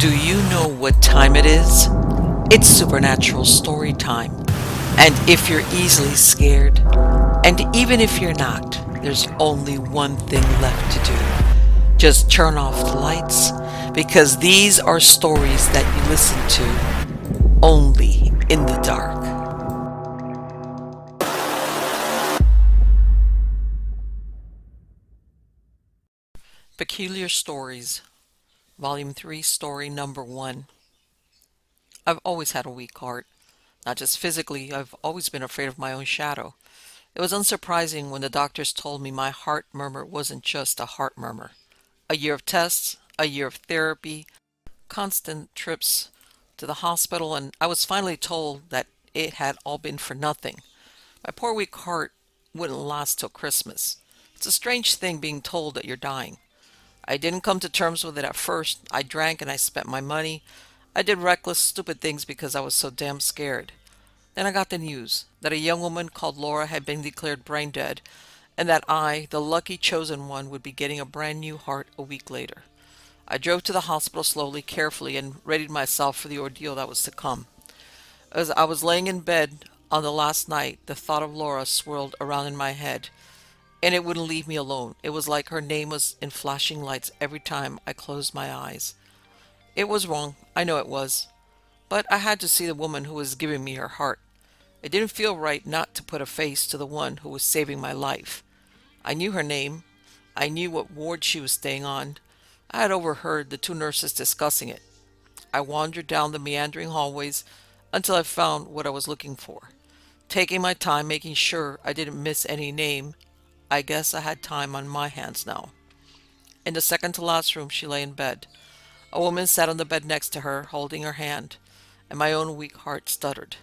Do you know what time it is? It's supernatural story time. And if you're easily scared, and even if you're not, there's only one thing left to do. Just turn off the lights, because these are stories that you listen to only in the dark. Peculiar Stories, Volume 3, Story Number 1. I've always had a weak heart. Not just physically, I've always been afraid of my own shadow. It was unsurprising when the doctors told me my heart murmur wasn't just a heart murmur. A year of tests, a year of therapy, constant trips to the hospital, and I was finally told that it had all been for nothing. My poor weak heart wouldn't last till Christmas. It's a strange thing being told that you're dying. I didn't come to terms with it at first. I drank and I spent my money. I did reckless, stupid things because I was so damn scared. Then I got the news that a young woman called Laura had been declared brain dead, and that I, the lucky chosen one, would be getting a brand new heart a week later. I drove to the hospital slowly, carefully, and readied myself for the ordeal that was to come. As I was laying in bed on the last night, the thought of Laura swirled around in my head, and it wouldn't leave me alone. It was like her name was in flashing lights every time I closed my eyes. It was wrong, I know it was, but I had to see the woman who was giving me her heart. It didn't feel right not to put a face to the one who was saving my life. I knew her name. I knew what ward she was staying on. I had overheard the two nurses discussing it. I wandered down the meandering hallways until I found what I was looking for. Taking my time, making sure I didn't miss any name, I guess I had time on my hands now. In the second to last room, she lay in bed. A woman sat on the bed next to her, holding her hand, and my own weak heart stuttered.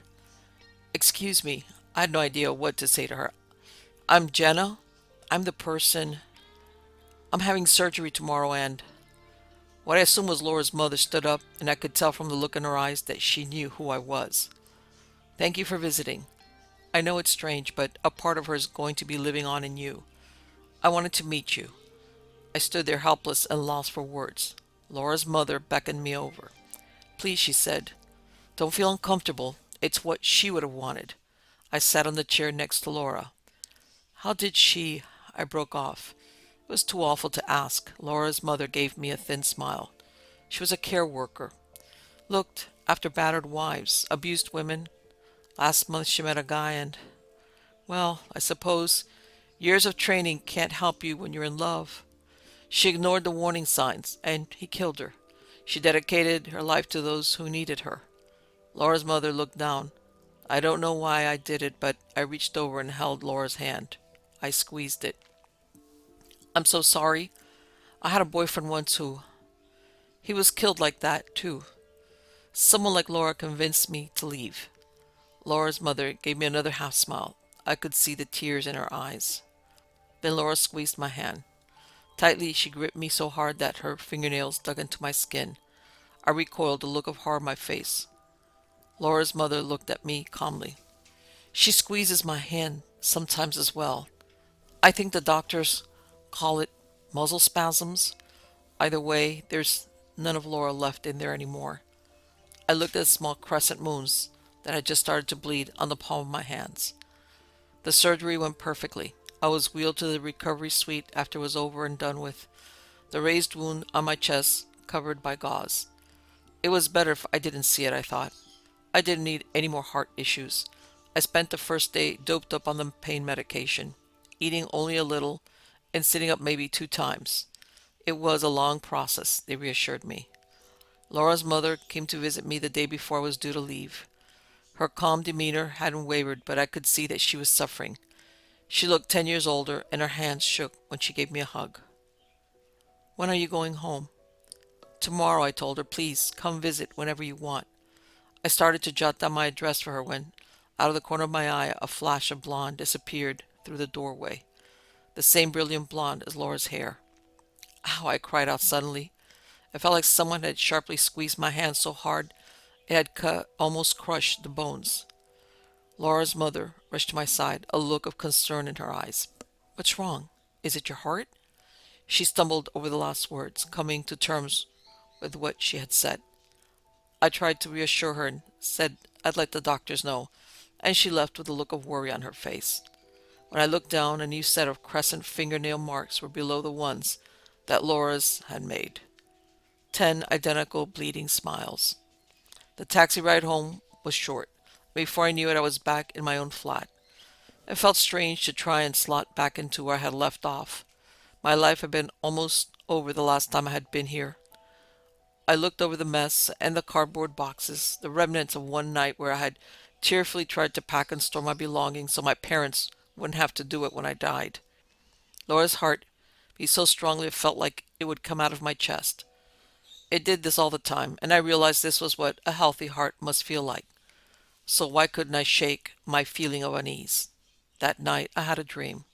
"Excuse me." I had no idea what to say to her. "I'm Jenna. I'm the person. I'm having surgery tomorrow," and what I assumed was Laura's mother stood up, and I could tell from the look in her eyes that she knew who I was. "Thank you for visiting. I know it's strange, but a part of her is going to be living on in you. I wanted to meet you." I stood there helpless and lost for words. Laura's mother beckoned me over. "Please," she said, "don't feel uncomfortable. It's what she would have wanted." I sat on the chair next to Laura. "How did she—" I broke off. It was too awful to ask. Laura's mother gave me a thin smile. She was a care worker. Looked after battered wives, abused women. Last month she met a guy and, well, I suppose years of training can't help you when you're in love. She ignored the warning signs, and he killed her. She dedicated her life to those who needed her. Laura's mother looked down. I don't know why I did it, but I reached over and held Laura's hand. I squeezed it. "I'm so sorry. I had a boyfriend once who... he was killed like that, too. Someone like Laura convinced me to leave." Laura's mother gave me another half smile. I could see the tears in her eyes. Then Laura squeezed my hand. Tightly, she gripped me so hard that her fingernails dug into my skin. I recoiled, the look of horror on my face. Laura's mother looked at me calmly. "She squeezes my hand sometimes as well. I think the doctors call it muscle spasms. Either way, there's none of Laura left in there anymore." I looked at the small crescent moons that had just started to bleed on the palm of my hands. The surgery went perfectly. I was wheeled to the recovery suite after it was over and done with, the raised wound on my chest covered by gauze. It was better if I didn't see it, I thought. I didn't need any more heart issues. I spent the first day doped up on the pain medication, eating only a little and sitting up maybe 2 times. It was a long process, they reassured me. Laura's mother came to visit me the day before I was due to leave. Her calm demeanor hadn't wavered, but I could see that she was suffering. She looked 10 years older, and her hands shook when she gave me a hug. "When are you going home?" "Tomorrow," I told her. "Please, come visit whenever you want." I started to jot down my address for her when, out of the corner of my eye, a flash of blonde disappeared through the doorway. The same brilliant blonde as Laura's hair. "Ow!" I cried out suddenly. It felt like someone had sharply squeezed my hand so hard it had almost crushed the bones. Laura's mother rushed to my side, a look of concern in her eyes. "What's wrong? Is it your heart?" She stumbled over the last words, coming to terms with what she had said. I tried to reassure her and said I'd let the doctors know, and she left with a look of worry on her face. When I looked down, a new set of crescent fingernail marks were below the ones that Laura's had made. 10 identical bleeding smiles. The taxi ride home was short. Before I knew it, I was back in my own flat. It felt strange to try and slot back into where I had left off. My life had been almost over the last time I had been here. I looked over the mess and the cardboard boxes, the remnants of one night where I had tearfully tried to pack and store my belongings so my parents wouldn't have to do it when I died. Laura's heart beat so strongly it felt like it would come out of my chest. It did this all the time, and I realized this was what a healthy heart must feel like. So why couldn't I shake my feeling of unease? That night I had a dream.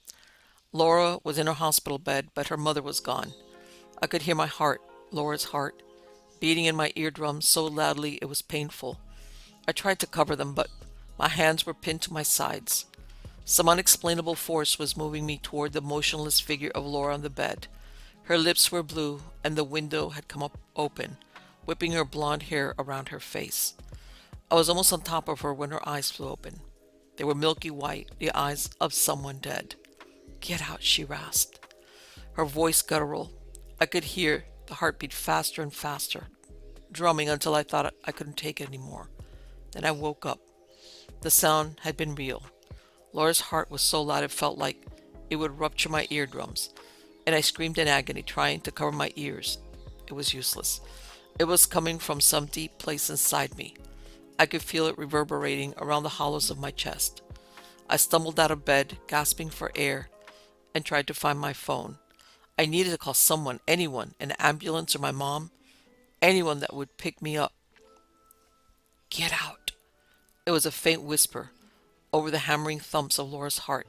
Laura was in her hospital bed, but her mother was gone. I could hear my heart, Laura's heart, beating in my eardrums so loudly it was painful. I tried to cover them, but my hands were pinned to my sides. Some unexplainable force was moving me toward the motionless figure of Laura on the bed. Her lips were blue, and the window had come up open, whipping her blonde hair around her face. I was almost on top of her when her eyes flew open. They were milky white, the eyes of someone dead. "Get out," she rasped, her voice guttural. I could hear the heartbeat faster and faster, drumming until I thought I couldn't take it anymore. Then I woke up. The sound had been real. Laura's heart was so loud it felt like it would rupture my eardrums, and I screamed in agony, trying to cover my ears. It was useless. It was coming from some deep place inside me. I could feel it reverberating around the hollows of my chest. I stumbled out of bed, gasping for air, and tried to find my phone. I needed to call someone, anyone, an ambulance or my mom, anyone that would pick me up. "Get out." It was a faint whisper over the hammering thumps of Laura's heart,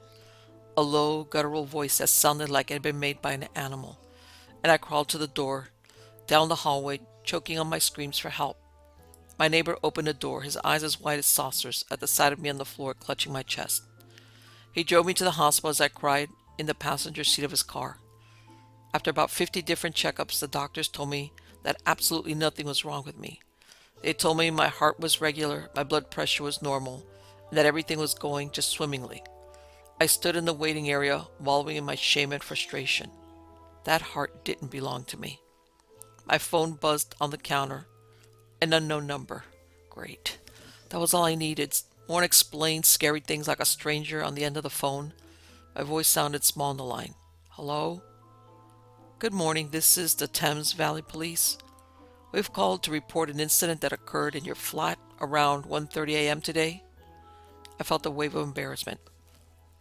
a low, guttural voice that sounded like it had been made by an animal, and I crawled to the door, down the hallway, choking on my screams for help. My neighbor opened the door, his eyes as wide as saucers, at the sight of me on the floor, clutching my chest. He drove me to the hospital as I cried in the passenger seat of his car. After about 50 different checkups, the doctors told me that absolutely nothing was wrong with me. They told me my heart was regular, my blood pressure was normal, and that everything was going just swimmingly. I stood in the waiting area, wallowing in my shame and frustration. That heart didn't belong to me. My phone buzzed on the counter. An unknown number. Great. That was all I needed. Warren explained scary things like a stranger on the end of the phone. My voice sounded small on the line. "Hello? Good morning. This is the Thames Valley Police. We've called to report an incident that occurred in your flat around 1:30 a.m. today." I felt a wave of embarrassment.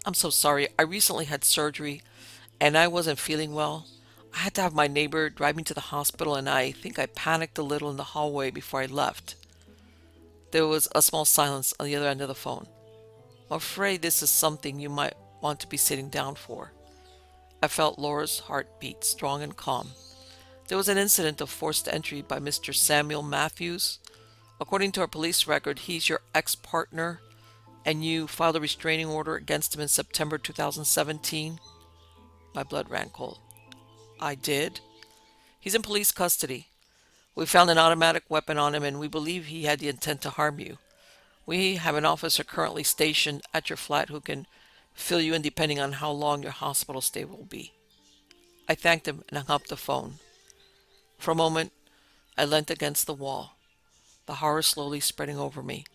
"I'm so sorry. I recently had surgery and I wasn't feeling well. I had to have my neighbor drive me to the hospital, and I think I panicked a little in the hallway before I left." There was a small silence on the other end of the phone. "I'm afraid this is something you might want to be sitting down for." I felt Laura's heart beat strong and calm. "There was an incident of forced entry by Mr. Samuel Matthews. According to our police record, he's your ex-partner, and you filed a restraining order against him in September 2017. My blood ran cold. "I did?" "He's in police custody. We found an automatic weapon on him, and we believe he had the intent to harm you. We have an officer currently stationed at your flat who can fill you in depending on how long your hospital stay will be." I thanked him and hung up the phone. For a moment, I leant against the wall, the horror slowly spreading over me.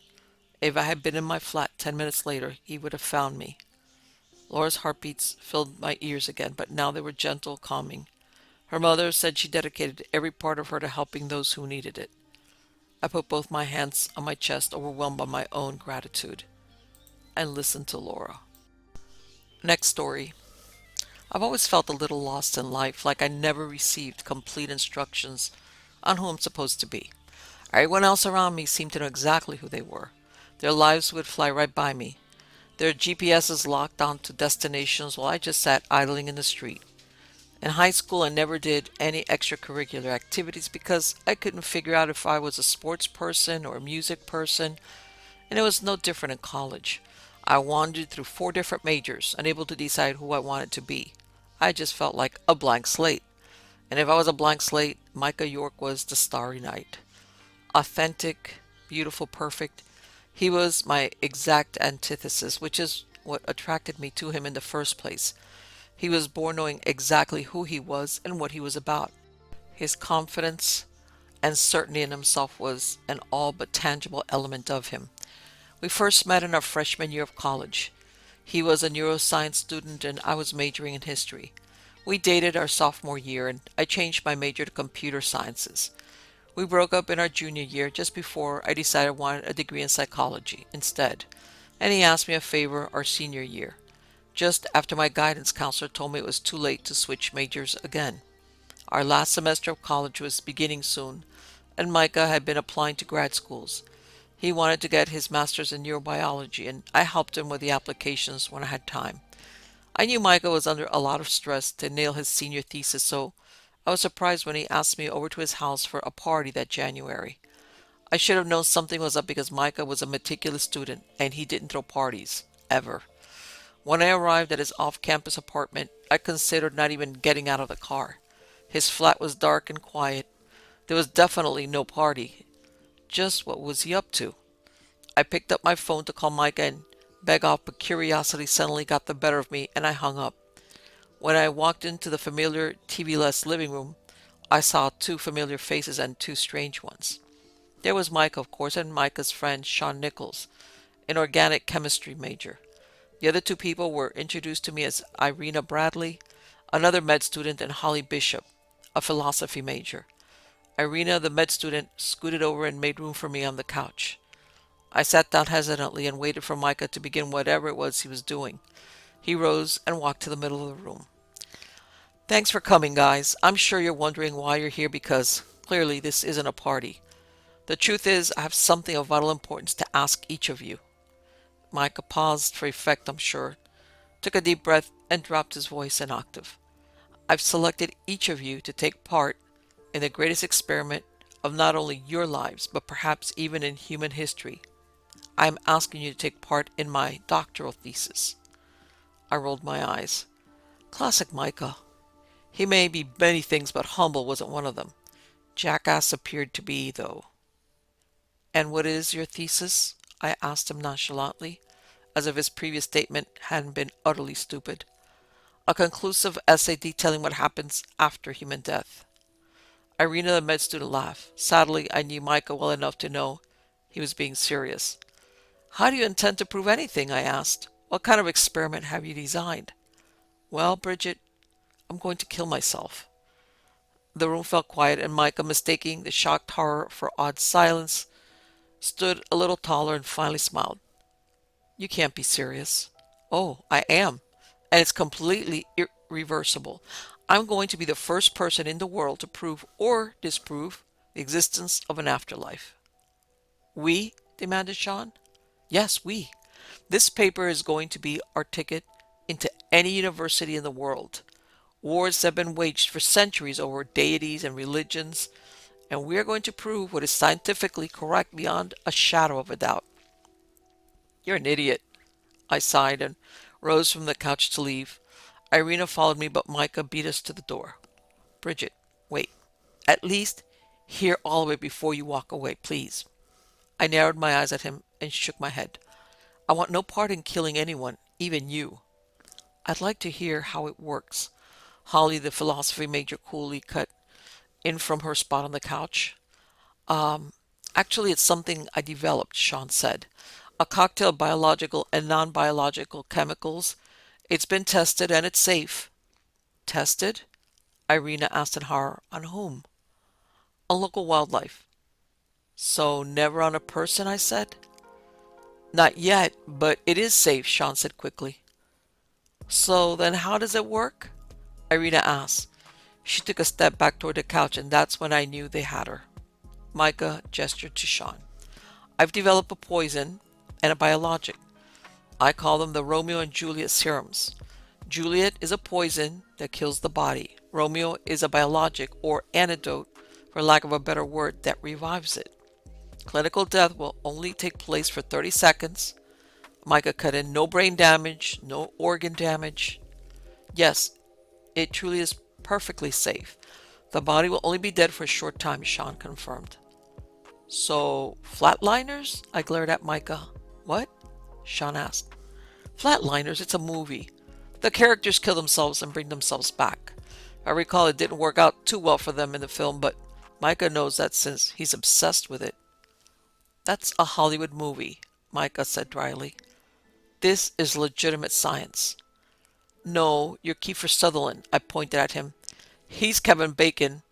If I had been in my flat 10 minutes later, he would have found me. Laura's heartbeats filled my ears again, but now they were gentle, calming. Her mother said she dedicated every part of her to helping those who needed it. I put both my hands on my chest, overwhelmed by my own gratitude, and listened to Laura. Next story. I've always felt a little lost in life, like I never received complete instructions on who I'm supposed to be. Everyone else around me seemed to know exactly who they were. Their lives would fly right by me. Their GPSs locked onto destinations while I just sat idling in the street. In high school, I never did any extracurricular activities because I couldn't figure out if I was a sports person or a music person, and it was no different in college. I wandered through 4 different majors, unable to decide who I wanted to be. I just felt like a blank slate. And if I was a blank slate, Micah York was the starry night. Authentic, beautiful, perfect. He was my exact antithesis, which is what attracted me to him in the first place. He was born knowing exactly who he was and what he was about. His confidence and certainty in himself was an all but tangible element of him. We first met in our freshman year of college. He was a neuroscience student and I was majoring in history. We dated our sophomore year and I changed my major to computer sciences. We broke up in our junior year just before I decided I wanted a degree in psychology instead, and he asked me a favor our senior year, just after my guidance counselor told me it was too late to switch majors again. Our last semester of college was beginning soon, and Micah had been applying to grad schools. He wanted to get his master's in neurobiology, and I helped him with the applications when I had time. I knew Micah was under a lot of stress to nail his senior thesis, so I was surprised when he asked me over to his house for a party that January. I should have known something was up because Micah was a meticulous student and he didn't throw parties, ever. When I arrived at his off-campus apartment, I considered not even getting out of the car. His flat was dark and quiet. There was definitely no party. Just what was he up to? I picked up my phone to call Micah and beg off, but curiosity suddenly got the better of me and I hung up. When I walked into the familiar TV-less living room, I saw two familiar faces and two strange ones. There was Micah, of course, and Micah's friend, Sean Nichols, an organic chemistry major. The other two people were introduced to me as Irina Bradley, another med student, and Holly Bishop, a philosophy major. Irina, the med student, scooted over and made room for me on the couch. I sat down hesitantly and waited for Micah to begin whatever it was he was doing. He rose and walked to the middle of the room. Thanks for coming, guys. I'm sure you're wondering why you're here because clearly this isn't a party. The truth is, I have something of vital importance to ask each of you. Micah paused for effect, I'm sure, took a deep breath, and dropped his voice an octave. I've selected each of you to take part in the greatest experiment of not only your lives, but perhaps even in human history. I am asking you to take part in my doctoral thesis. I rolled my eyes. Classic Micah. He may be many things, but humble wasn't one of them. Jackass appeared to be, though. And what is your thesis? I asked him nonchalantly, as if his previous statement hadn't been utterly stupid. A conclusive essay detailing what happens after human death. Irina, the med student, laughed. Sadly, I knew Micah well enough to know he was being serious. How do you intend to prove anything? I asked. What kind of experiment have you designed? Well, Bridget, I'm going to kill myself. The room fell quiet, and Micah, mistaking the shocked horror for odd silence, stood a little taller and finally smiled. You can't be serious. Oh, I am. And it's completely irreversible. I'm going to be the first person in the world to prove or disprove the existence of an afterlife. We? Demanded Sean. Yes, we. This paper is going to be our ticket into any university in the world. Wars have been waged for centuries over deities and religions, and we are going to prove what is scientifically correct beyond a shadow of a doubt. You're an idiot, I sighed and rose from the couch to leave. Irina followed me, but Micah beat us to the door. Bridget, wait. At least hear all of it before you walk away, please. I narrowed my eyes at him and shook my head. I want no part in killing anyone, even you. I'd like to hear how it works. Holly, the philosophy major, coolly cut in from her spot on the couch. Actually, it's something I developed, Sean said. A cocktail of biological and non-biological chemicals. It's been tested and it's safe. Tested? Irina asked in horror. On whom? On local wildlife. So never on a person, I said. Not yet, but it is safe, Sean said quickly. So then how does it work? Irina asked. She took a step back toward the couch, and that's when I knew they had her. Micah gestured to Sean. I've developed a poison and a biologic. I call them the Romeo and Juliet serums. Juliet is a poison that kills the body. Romeo is a biologic, or antidote, for lack of a better word, that revives it. Clinical death will only take place for 30 seconds. Micah cut in. No brain damage, no organ damage. Yes, it truly is perfectly safe. The body will only be dead for a short time, Sean confirmed. So, flatliners? I glared at Micah. What? Sean asked. Flatliners, it's a movie. The characters kill themselves and bring themselves back. I recall it didn't work out too well for them in the film, but Micah knows that since he's obsessed with it. That's a Hollywood movie, Micah said dryly. This is legitimate science. No, you're Kiefer Sutherland, I pointed at him. He's Kevin Bacon,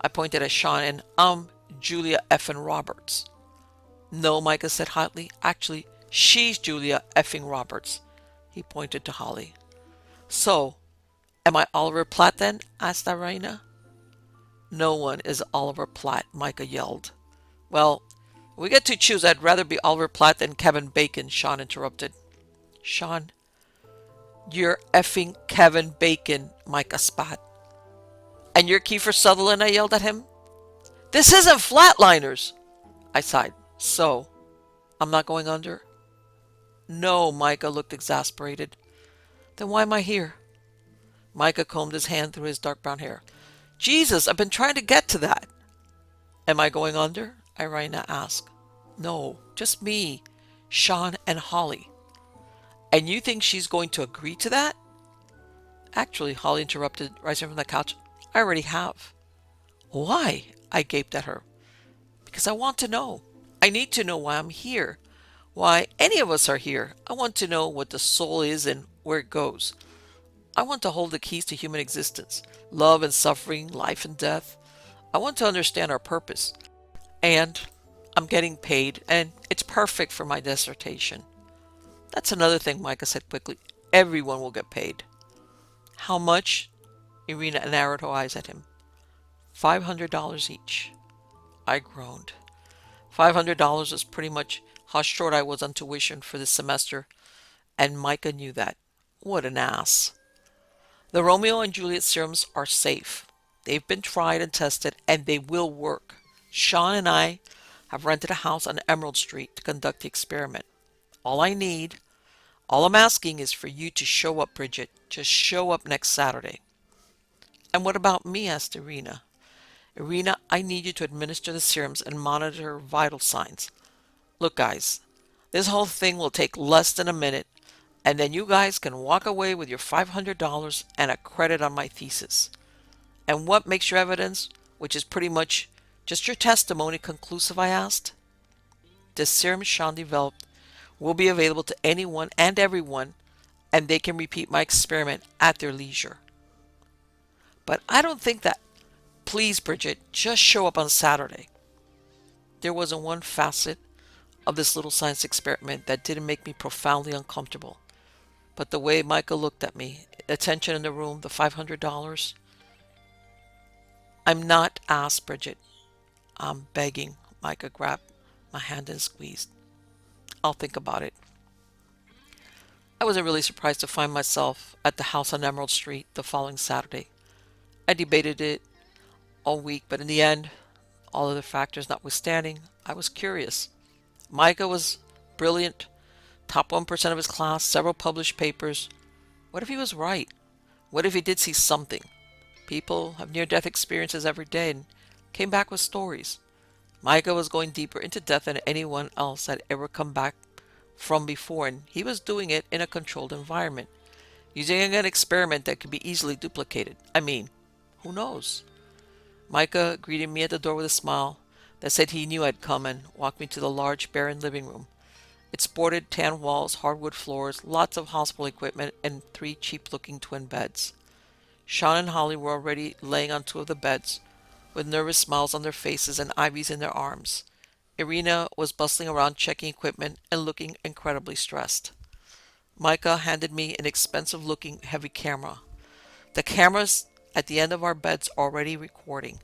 I pointed at Sean, and I'm Julia effing Roberts. No, Micah said hotly. Actually, she's Julia effing Roberts. He pointed to Holly. So, am I Oliver Platt then? Asked Irina. No one is Oliver Platt, Micah yelled. Well, if we get to choose, I'd rather be Oliver Platt than Kevin Bacon, Sean interrupted. Sean, you're effing Kevin Bacon, Micah spat. And you're Kiefer Sutherland, I yelled at him. This isn't Flatliners, I sighed. So, I'm not going under? No, Micah looked exasperated. Then why am I here? Micah combed his hand through his dark brown hair. Jesus, I've been trying to get to that. Am I going under? Irina asked. No, just me, Sean, and Holly. And you think she's going to agree to that? Actually, Holly interrupted, rising from the couch. I already have. Why? I gaped at her. Because I want to know. I need to know why I'm here. Why any of us are here. I want to know what the soul is and where it goes. I want to hold the keys to human existence. Love and suffering, life and death. I want to understand our purpose. And I'm getting paid, and it's perfect for my dissertation. That's another thing, Micah said quickly. Everyone will get paid. How much? Irina narrowed her eyes at him. $500 each. I groaned. $500 was pretty much how short I was on tuition for this semester, and Micah knew that. What an ass. The Romeo and Juliet serums are safe. They've been tried and tested, and they will work. Sean and I have rented a house on Emerald Street to conduct the experiment. All I'm asking is for you to show up, Bridget. Just show up next Saturday. And what about me? Asked Irina. Irina, I need you to administer the serums and monitor vital signs. Look, guys, this whole thing will take less than a minute, and then you guys can walk away with your $500 and a credit on my thesis. And what makes your evidence, which is pretty much just your testimony, conclusive? I asked. The serum Sean developed will be available to anyone and everyone, and they can repeat my experiment at their leisure. But I don't think that. Please, Bridget, just show up on Saturday. There wasn't one facet of this little science experiment that didn't make me profoundly uncomfortable. But the way Micah looked at me, the tension in the room, the $500. I'm not asked, Bridget. I'm begging. Micah grabbed my hand and squeezed. I'll think about it. I wasn't really surprised to find myself at the house on Emerald Street the following Saturday. I debated it all week, but in the end, all other factors notwithstanding, I was curious. Micah was brilliant, top 1% of his class, several published papers. What if he was right? What if he did see something? People have near-death experiences every day and came back with stories. Micah was going deeper into death than anyone else had ever come back from before, and he was doing it in a controlled environment, using an experiment that could be easily duplicated. I mean, who knows? Micah greeted me at the door with a smile that said he knew I'd come and walked me to the large, barren living room. It sported tan walls, hardwood floors, lots of hospital equipment, and 3 cheap-looking twin beds. Sean and Holly were already laying on 2 of the beds, with nervous smiles on their faces and ivies in their arms. Irina was bustling around checking equipment and looking incredibly stressed. Micah handed me an expensive-looking heavy camera. The cameras at the end of our beds already recording.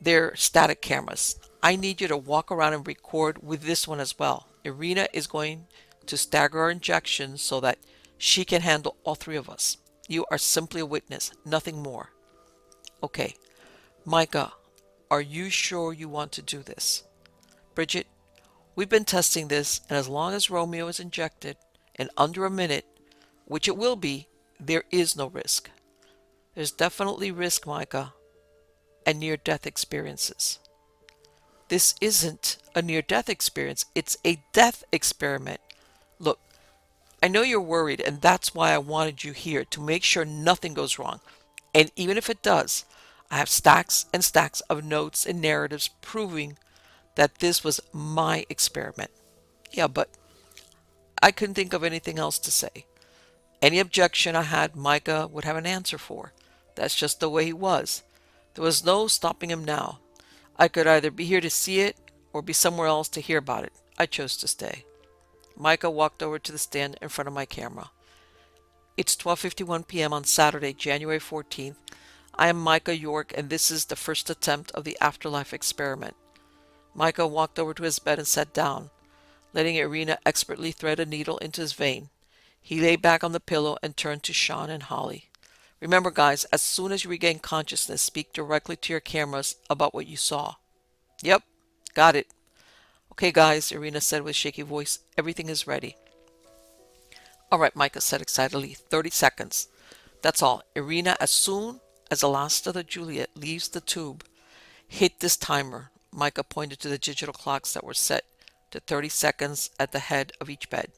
They're static cameras. I need you to walk around and record with this one as well. Irina is going to stagger our injections so that she can handle all 3 of us. You are simply a witness, nothing more. Okay. Micah, are you sure you want to do this? Bridget, we've been testing this, and as long as Romeo is injected in under a minute, which it will be, there is no risk. There's definitely risk, Micah, and near-death experiences. This isn't a near-death experience. It's a death experiment. Look, I know you're worried, and that's why I wanted you here, to make sure nothing goes wrong. And even if it does, I have stacks and stacks of notes and narratives proving that this was my experiment. Yeah, but I couldn't think of anything else to say. Any objection I had, Micah would have an answer for. That's just the way he was. There was no stopping him now. I could either be here to see it or be somewhere else to hear about it. I chose to stay. Micah walked over to the stand in front of my camera. It's 12:51 p.m. on Saturday, January 14th. I am Micah York, and this is the first attempt of the afterlife experiment. Micah walked over to his bed and sat down, letting Irina expertly thread a needle into his vein. He lay back on the pillow and turned to Sean and Holly. Remember, guys, as soon as you regain consciousness, speak directly to your cameras about what you saw. Yep, got it. Okay, guys, Irina said with shaky voice, everything is ready. All right, Micah said excitedly, 30 seconds. That's all. Irina, as soon as the last of the Juliet leaves the tube, hit this timer. Micah pointed to the digital clocks that were set to 30 seconds at the head of each bed.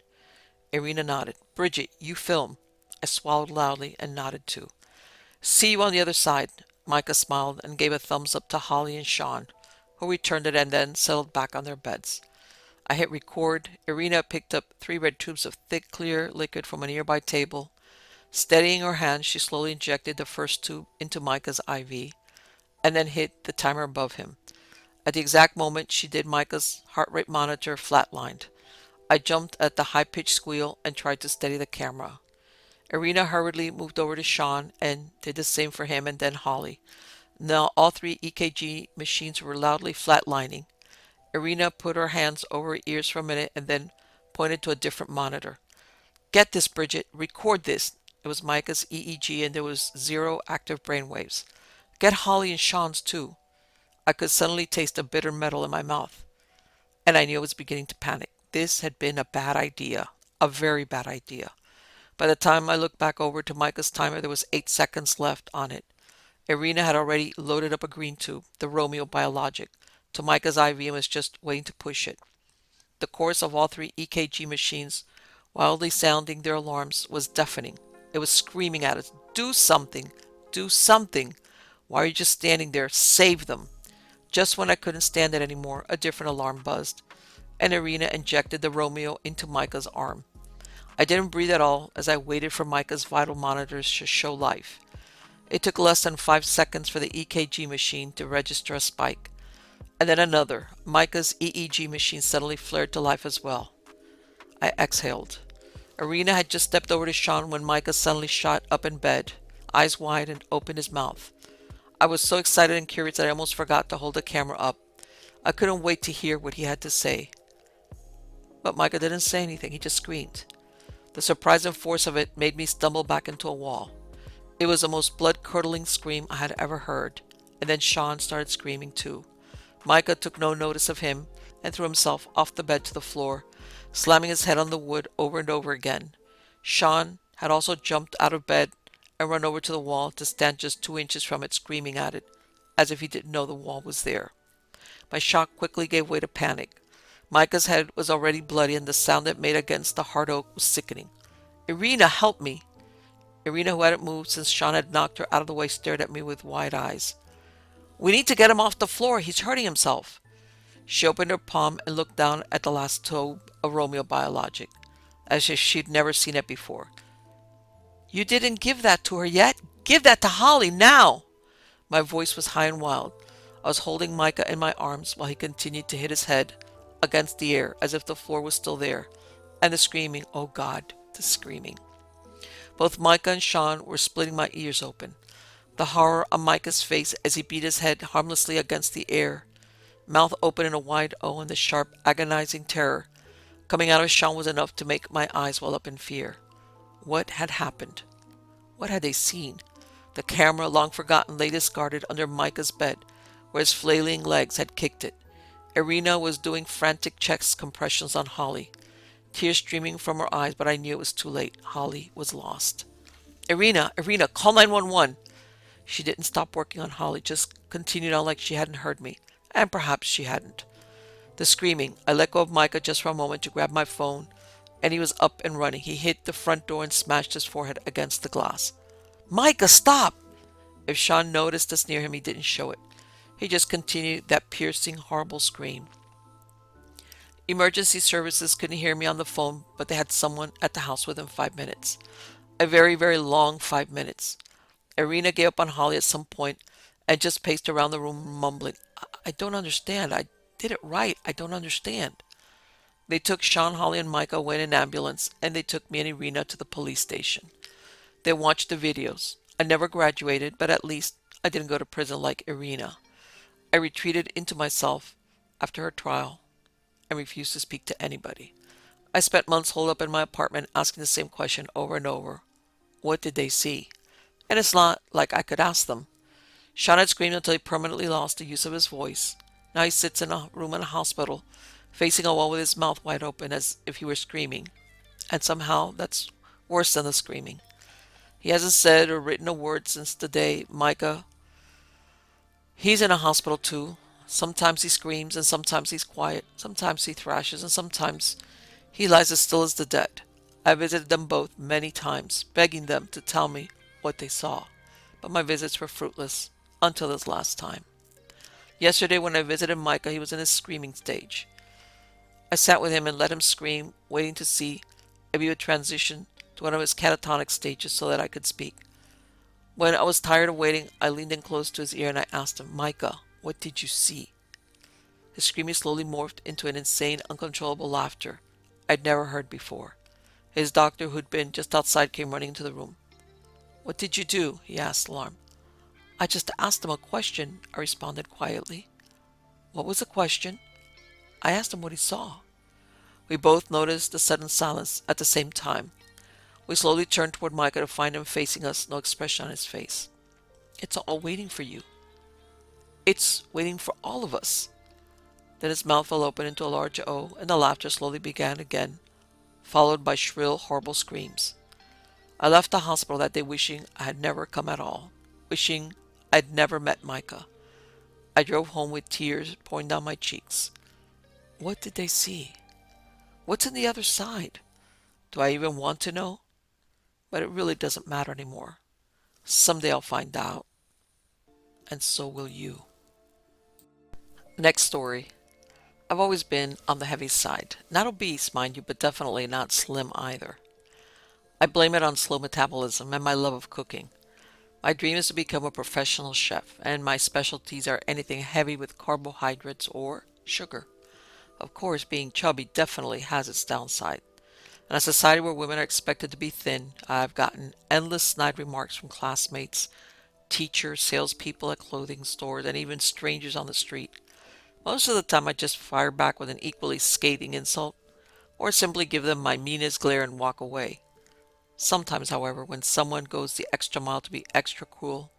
Irina nodded. Bridget, you film. I swallowed loudly and nodded too. See you on the other side. Micah smiled and gave a thumbs up to Holly and Sean, who returned it and then settled back on their beds. I hit record. Irina picked up 3 red tubes of thick, clear liquid from a nearby table. Steadying her hand, she slowly injected the first tube into Micah's IV and then hit the timer above him. At the exact moment she did, Micah's heart rate monitor flatlined. I jumped at the high-pitched squeal and tried to steady the camera. Irina hurriedly moved over to Sean and did the same for him and then Holly. Now all 3 EKG machines were loudly flatlining. Irina put her hands over her ears for a minute and then pointed to a different monitor. Get this, Bridget. Record this. It was Micah's EEG and there was 0 active brainwaves. Get Holly and Sean's too. I could suddenly taste a bitter metal in my mouth, and I knew I was beginning to panic. This had been a bad idea. A very bad idea. By the time I looked back over to Micah's timer, there was 8 seconds left on it. Irina had already loaded up a green tube, the Romeo biologic, to Micah's IV and was just waiting to push it. The chorus of all 3 EKG machines, wildly sounding their alarms, was deafening. It was screaming at us, do something, do something. Why are you just standing there? Save them. Just when I couldn't stand it anymore, a different alarm buzzed, and Irina injected the Romeo into Micah's arm. I didn't breathe at all as I waited for Micah's vital monitors to show life. It took less than 5 seconds for the EKG machine to register a spike, and then another. Micah's EEG machine suddenly flared to life as well. I exhaled. Irina had just stepped over to Sean when Micah suddenly shot up in bed, eyes wide, and opened his mouth. I was so excited and curious that I almost forgot to hold the camera up. I couldn't wait to hear what he had to say. But Micah didn't say anything. He just screamed. The surprise and force of it made me stumble back into a wall. It was the most blood-curdling scream I had ever heard. And then Sean started screaming too. Micah took no notice of him and threw himself off the bed to the floor, slamming his head on the wood over and over again. Sean had also jumped out of bed and run over to the wall to stand just 2 inches from it, screaming at it, as if he didn't know the wall was there. My shock quickly gave way to panic. Micah's head was already bloody and the sound it made against the hard oak was sickening. Irina, help me! Irina, who hadn't moved since Sean had knocked her out of the way, stared at me with wide eyes. We need to get him off the floor. He's hurting himself. She opened her palm and looked down at the last tube of Romeo biologic, as if she'd never seen it before. You didn't give that to her yet? Give that to Holly, now! My voice was high and wild. I was holding Micah in my arms while he continued to hit his head against the air as if the floor was still there. And the screaming, oh God, the screaming. Both Micah and Sean were splitting my ears open. The horror on Micah's face as he beat his head harmlessly against the air, mouth open in a wide O, and the sharp, agonizing terror coming out of Sean was enough to make my eyes well up in fear. What had happened? What had they seen? The camera, long forgotten, lay discarded under Micah's bed, where his flailing legs had kicked it. Irina was doing frantic chest compressions on Holly, tears streaming from her eyes, but I knew it was too late. Holly was lost. Irina, call 911. She didn't stop working on Holly, just continued on like she hadn't heard me. And perhaps she hadn't. The screaming. I let go of Micah just for a moment to grab my phone, and he was up and running. He hit the front door and smashed his forehead against the glass. Micah, stop! If Sean noticed us near him, he didn't show it. He just continued that piercing, horrible scream. Emergency services couldn't hear me on the phone, but they had someone at the house within 5 minutes. A very, very long 5 minutes. Irina gave up on Holly at some point and just paced around the room mumbling, I don't understand. I did it right. I don't understand. They took Sean, Holly, and Micah away in an ambulance, and they took me and Irina to the police station. They watched the videos. I never graduated, but at least I didn't go to prison like Irina. I retreated into myself after her trial and refused to speak to anybody. I spent months holed up in my apartment asking the same question over and over. What did they see? And it's not like I could ask them. Sean had screamed until he permanently lost the use of his voice. Now he sits in a room in a hospital, facing a wall with his mouth wide open as if he were screaming. And somehow that's worse than the screaming. He hasn't said or written a word since the day Micah. He's in a hospital too. Sometimes he screams and sometimes he's quiet. Sometimes he thrashes and sometimes he lies as still as the dead. I visited them both many times, begging them to tell me what they saw. But my visits were fruitless until this last time. Yesterday when I visited Micah, he was in his screaming stage. I sat with him and let him scream, waiting to see if he would transition to one of his catatonic stages so that I could speak. When I was tired of waiting, I leaned in close to his ear and I asked him, Micah, what did you see? His screaming slowly morphed into an insane, uncontrollable laughter I'd never heard before. His doctor, who'd been just outside, came running into the room. What did you do? He asked, alarmed. I just asked him a question, I responded quietly. What was the question? I asked him what he saw. We both noticed the sudden silence at the same time. We slowly turned toward Micah to find him facing us, no expression on his face. It's all waiting for you. It's waiting for all of us. Then his mouth fell open into a large O, and the laughter slowly began again, followed by shrill, horrible screams. I left the hospital that day wishing I had never come at all, wishing I'd never met Micah. I drove home with tears pouring down my cheeks. What did they see? What's on the other side? Do I even want to know? But it really doesn't matter anymore. Someday I'll find out, and so will you. Next story. I've always been on the heavy side. Not obese, mind you, but definitely not slim either. I blame it on slow metabolism and my love of cooking. My dream is to become a professional chef, and my specialties are anything heavy with carbohydrates or sugar. Of course, being chubby definitely has its downside. In a society where women are expected to be thin, I've gotten endless snide remarks from classmates, teachers, salespeople at clothing stores, and even strangers on the street. Most of the time I just fire back with an equally scathing insult, or simply give them my meanest glare and walk away. Sometimes, however, when someone goes the extra mile to be extra cruel,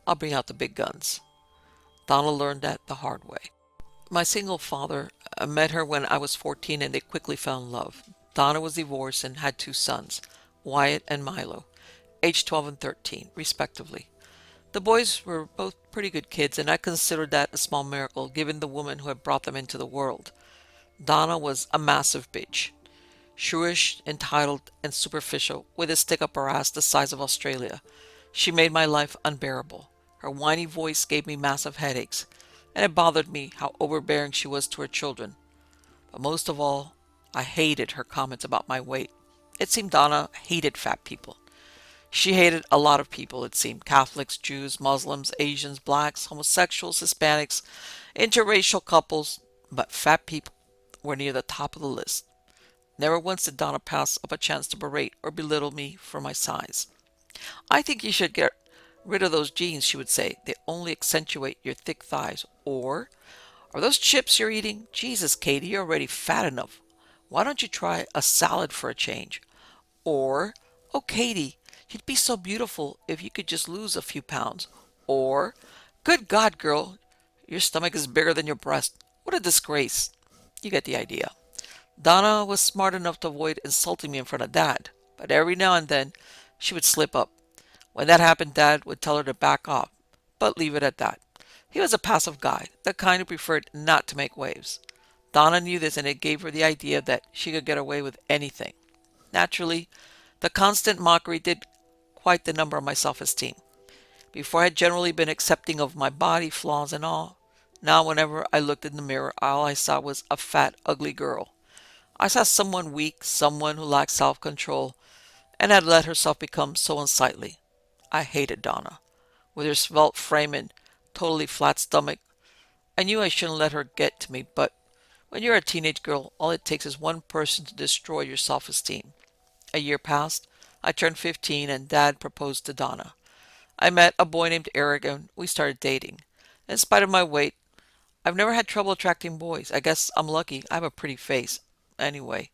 I'll bring out the big guns. Donald learned that the hard way. My single father met her when I was 14 and they quickly fell in love. Donna was divorced and had two sons, Wyatt and Milo, aged 12 and 13, respectively. The boys were both pretty good kids, and I considered that a small miracle given the woman who had brought them into the world. Donna was a massive bitch. Shrewish, entitled, and superficial, with a stick up her ass the size of Australia. She made my life unbearable. Her whiny voice gave me massive headaches, and it bothered me how overbearing she was to her children. But most of all, I hated her comments about my weight. It seemed Donna hated fat people. She hated a lot of people, it seemed. Catholics, Jews, Muslims, Asians, blacks, homosexuals, Hispanics, interracial couples, but fat people were near the top of the list. Never once did Donna pass up a chance to berate or belittle me for my size. I think you should get rid of those jeans, she would say. They only accentuate your thick thighs. Or, are those chips you're eating? Jesus, Katie, you're already fat enough. Why don't you try a salad for a change? Or, oh, Katie, you'd be so beautiful if you could just lose a few pounds. Or, good God, girl, your stomach is bigger than your breast. What a disgrace. You get the idea. Donna was smart enough to avoid insulting me in front of Dad, but every now and then she would slip up. When that happened, Dad would tell her to back off, but leave it at that. He was a passive guy, the kind who preferred not to make waves. Donna knew this, and it gave her the idea that she could get away with anything. Naturally, the constant mockery did quite the number on my self-esteem. Before I had generally been accepting of my body, flaws and all. Now whenever I looked in the mirror, all I saw was a fat, ugly girl. I saw someone weak, someone who lacked self-control, and had let herself become so unsightly. I hated Donna. With her svelte frame and totally flat stomach, I knew I shouldn't let her get to me, but when you're a teenage girl, all it takes is one person to destroy your self-esteem. A year passed. I turned 15 and Dad proposed to Donna. I met a boy named Eric and we started dating. In spite of my weight, I've never had trouble attracting boys. I guess I'm lucky. I have a pretty face. Anyway,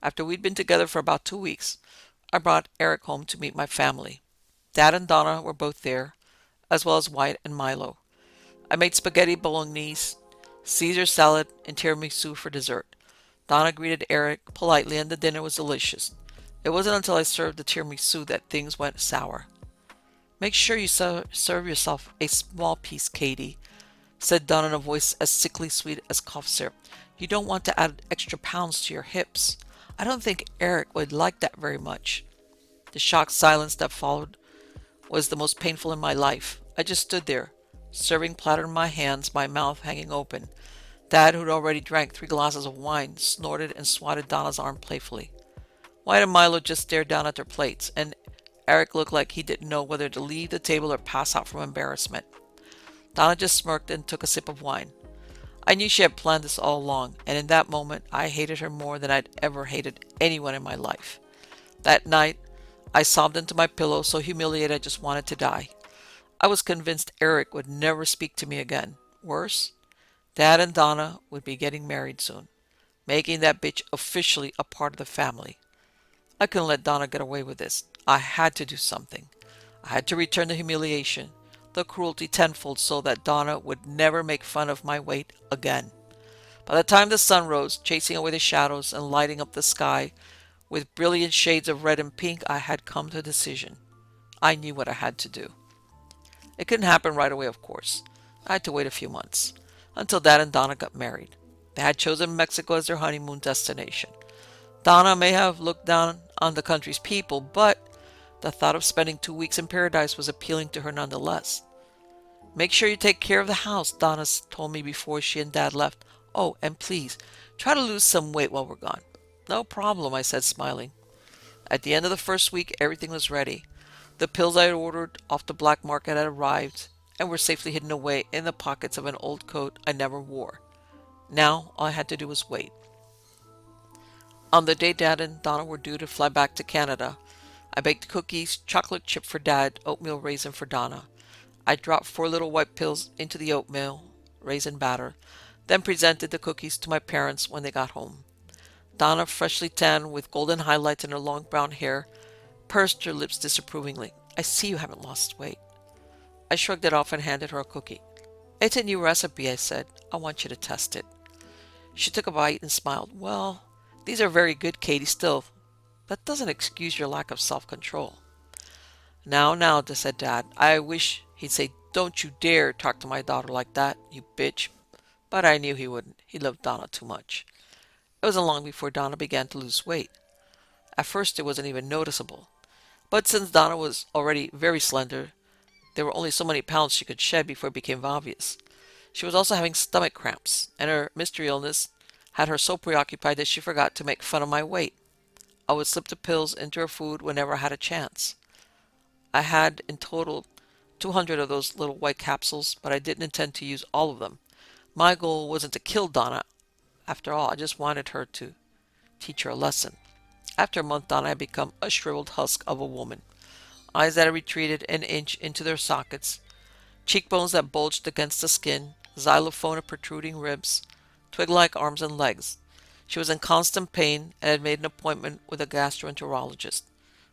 after we'd been together for about 2 weeks, I brought Eric home to meet my family. Dad and Donna were both there, as well as Wyatt and Milo. I made spaghetti bolognese, Caesar salad, and tiramisu for dessert. Donna greeted Eric politely and the dinner was delicious. It wasn't until I served the tiramisu that things went sour. "Make sure you serve yourself a small piece, Katie," said Donna in a voice as sickly sweet as cough syrup. "You don't want to add extra pounds to your hips. I don't think Eric would like that very much." The shocked silence that followed was the most painful in my life. I just stood there, serving platter in my hands, my mouth hanging open. Dad, who'd already drank 3 glasses of wine, snorted and swatted Donna's arm playfully. Wyatt and Milo just stared down at their plates, and Eric looked like he didn't know whether to leave the table or pass out from embarrassment. Donna just smirked and took a sip of wine. I knew she had planned this all along, and in that moment I hated her more than I'd ever hated anyone in my life. That night, I sobbed into my pillow, so humiliated I just wanted to die. I was convinced Eric would never speak to me again. Worse, Dad and Donna would be getting married soon, making that bitch officially a part of the family. I couldn't let Donna get away with this. I had to do something. I had to return the humiliation, the cruelty tenfold, so that Donna would never make fun of my weight again. By the time the sun rose, chasing away the shadows and lighting up the sky with brilliant shades of red and pink, I had come to a decision. I knew what I had to do. It couldn't happen right away, of course. I had to wait a few months, until Dad and Donna got married. They had chosen Mexico as their honeymoon destination. Donna may have looked down on the country's people, but the thought of spending 2 weeks in paradise was appealing to her nonetheless. "Make sure you take care of the house," Donna told me before she and Dad left. "Oh, and please, try to lose some weight while we're gone." "No problem," I said, smiling. At the end of the first week, everything was ready. The pills I had ordered off the black market had arrived and were safely hidden away in the pockets of an old coat I never wore. Now, all I had to do was wait. On the day Dad and Donna were due to fly back to Canada, I baked cookies, chocolate chip for Dad, oatmeal raisin for Donna. I dropped 4 little white pills into the oatmeal raisin batter, then presented the cookies to my parents when they got home. Donna, freshly tanned with golden highlights in her long brown hair, pursed her lips disapprovingly. "I see you haven't lost weight." I shrugged it off and handed her a cookie. "It's a new recipe," I said. "I want you to test it." She took a bite and smiled. "Well, these are very good, Katie. Still, that doesn't excuse your lack of self-control." Now, said Dad. I wish he'd say, "Don't you dare talk to my daughter like that, you bitch." But I knew he wouldn't. He loved Donna too much. It wasn't long before Donna began to lose weight. At first it wasn't even noticeable. But since Donna was already very slender, there were only so many pounds she could shed before it became obvious. She was also having stomach cramps, and her mystery illness had her so preoccupied that she forgot to make fun of my weight. I would slip the pills into her food whenever I had a chance. I had in total 200 of those little white capsules, but I didn't intend to use all of them. My goal wasn't to kill Donna. After all, I just wanted her to teach her a lesson. After a month, Donna had become a shriveled husk of a woman. Eyes that had retreated an inch into their sockets, cheekbones that bulged against the skin, xylophone of protruding ribs, twig-like arms and legs. She was in constant pain and had made an appointment with a gastroenterologist.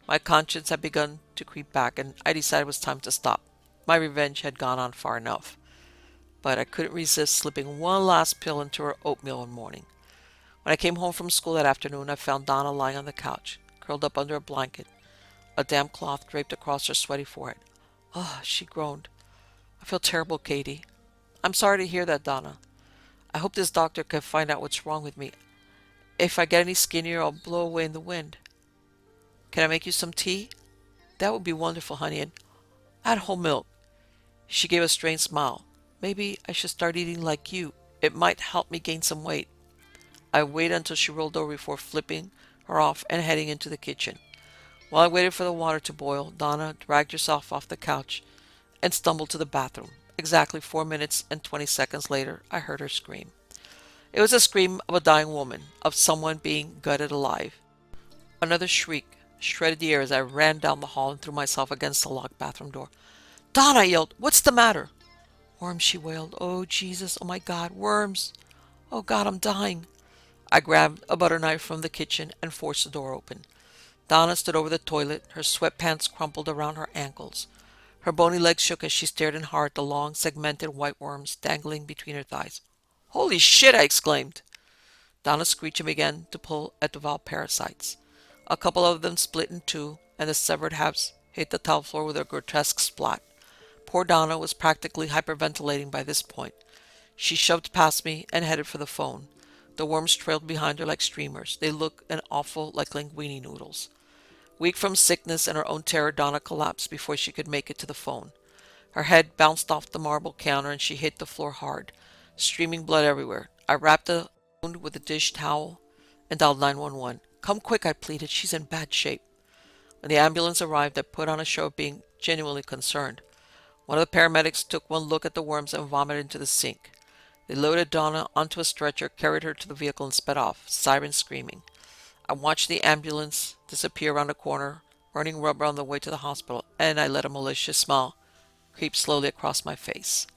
My conscience had begun to creep back, and I decided it was time to stop. My revenge had gone on far enough. But I couldn't resist slipping one last pill into her oatmeal one morning. When I came home from school that afternoon, I found Donna lying on the couch, curled up under a blanket, a damp cloth draped across her sweaty forehead. "Oh," she groaned. "I feel terrible, Katie." I'm sorry to hear that, Donna. I hope this doctor can find out what's wrong with me. If I get any skinnier, I'll blow away in the wind. Can I make you some tea? That would be wonderful, honey, and add whole milk. She gave a strange smile. Maybe I should start eating like you. It might help me gain some weight. I waited until she rolled over before flipping her off and heading into the kitchen. While I waited for the water to boil, Donna dragged herself off the couch and stumbled to the bathroom. Exactly 4 minutes and 20 seconds later, I heard her scream. It was a scream of a dying woman, of someone being gutted alive. Another shriek shredded the air as I ran down the hall and threw myself against the locked bathroom door. Donna, I yelled, what's the matter? Worms, she wailed. Oh, Jesus, oh my God, worms. Oh God, I'm dying. I grabbed a butter knife from the kitchen and forced the door open. Donna stood over the toilet, her sweatpants crumpled around her ankles. Her bony legs shook as she stared in horror at the long, segmented white worms dangling between her thighs. Holy shit, I exclaimed. Donna screeched and began to pull at the valve parasites. A couple of them split in two, and the severed halves hit the tile floor with a grotesque splat. Poor Donna was practically hyperventilating by this point. She shoved past me and headed for the phone. The worms trailed behind her like streamers. They looked an awful like linguine noodles. Weak from sickness and her own terror, Donna collapsed before she could make it to the phone. Her head bounced off the marble counter and she hit the floor hard, streaming blood everywhere. I wrapped the wound with a dish towel and dialed 911. Come quick, I pleaded. She's in bad shape. When the ambulance arrived, I put on a show of being genuinely concerned. One of the paramedics took one look at the worms and vomited into the sink. They loaded Donna onto a stretcher, carried her to the vehicle, and sped off, sirens screaming. I watched the ambulance disappear around a corner, burning rubber on the way to the hospital, and I let a malicious smile creep slowly across my face.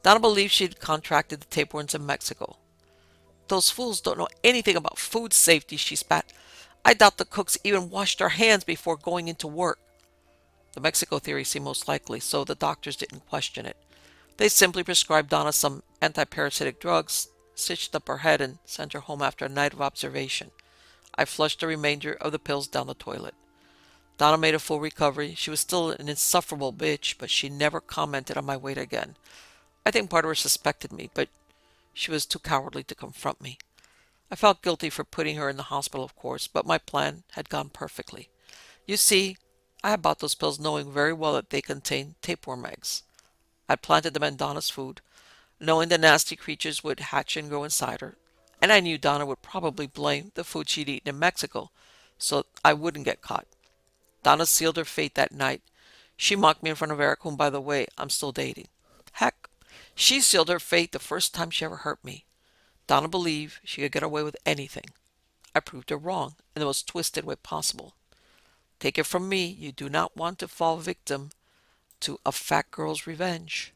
Donna believed she'd contracted the tapeworms in Mexico. Those fools don't know anything about food safety, she spat. I doubt the cooks even washed their hands before going into work. The Mexico theory seemed most likely, so the doctors didn't question it. They simply prescribed Donna some antiparasitic drugs, stitched up her head, and sent her home after a night of observation. I flushed the remainder of the pills down the toilet. Donna made a full recovery. She was still an insufferable bitch, but she never commented on my weight again. I think part of her suspected me, but she was too cowardly to confront me. I felt guilty for putting her in the hospital, of course, but my plan had gone perfectly. You see, I had bought those pills knowing very well that they contained tapeworm eggs. I'd planted them in Donna's food, knowing the nasty creatures would hatch and grow inside her, and I knew Donna would probably blame the food she'd eaten in Mexico, so I wouldn't get caught. Donna sealed her fate that night. She mocked me in front of Eric, whom, by the way, I'm still dating. Heck, she sealed her fate the first time she ever hurt me. Donna believed she could get away with anything. I proved her wrong in the most twisted way possible. Take it from me, you do not want to fall victim to a fat girl's revenge.